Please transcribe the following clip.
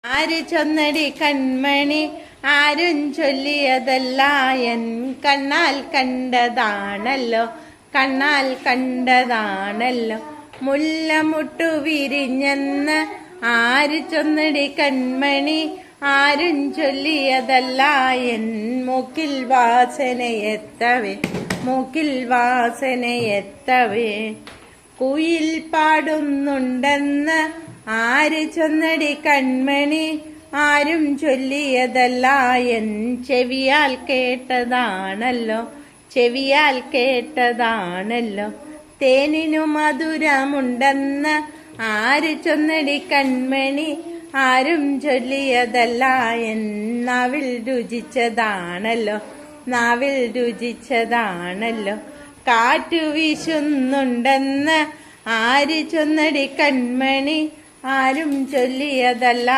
ആര് ചൊന്നടി കൺമണി ആരും ചൊല്ലിയതല്ല എൻ കണ്ണാൽ കണ്ടതാണല്ലോ കണ്ണാൽ കണ്ടതാണല്ലോ മുല്ലമുട്ടു വിരിഞ്ഞെന്ന് ആര് ചൊന്നടി കൺമണി ആരും ചൊല്ലിയതല്ല എൻ മൂക്കിൽ വാസനയെത്തവേ മൂക്കിൽ വാസനയെത്തവേ കുയിൽ പാടുന്നുണ്ടെന്ന് ആര് ചൊന്നടി കൺമണി ആരും ചൊല്ലിയതല്ല എൻ ചെവിയാൽ കേട്ടതാണല്ലോ ചെവിയാൽ കേട്ടതാണല്ലോ തേനിനു മധുരമുണ്ടെന്ന് ആര് ചൊന്നടി കൺമണി ആരും ചൊല്ലിയതല്ല എൻ നാവിൽ രുചിച്ചതാണല്ലോ നാവിൽ രുചിച്ചതാണല്ലോ കാറ്റു വീശുന്നുണ്ടെന്ന് ആര് ചൊന്നടി കൺമണി ആരും ചൊല്ലിയതല്ല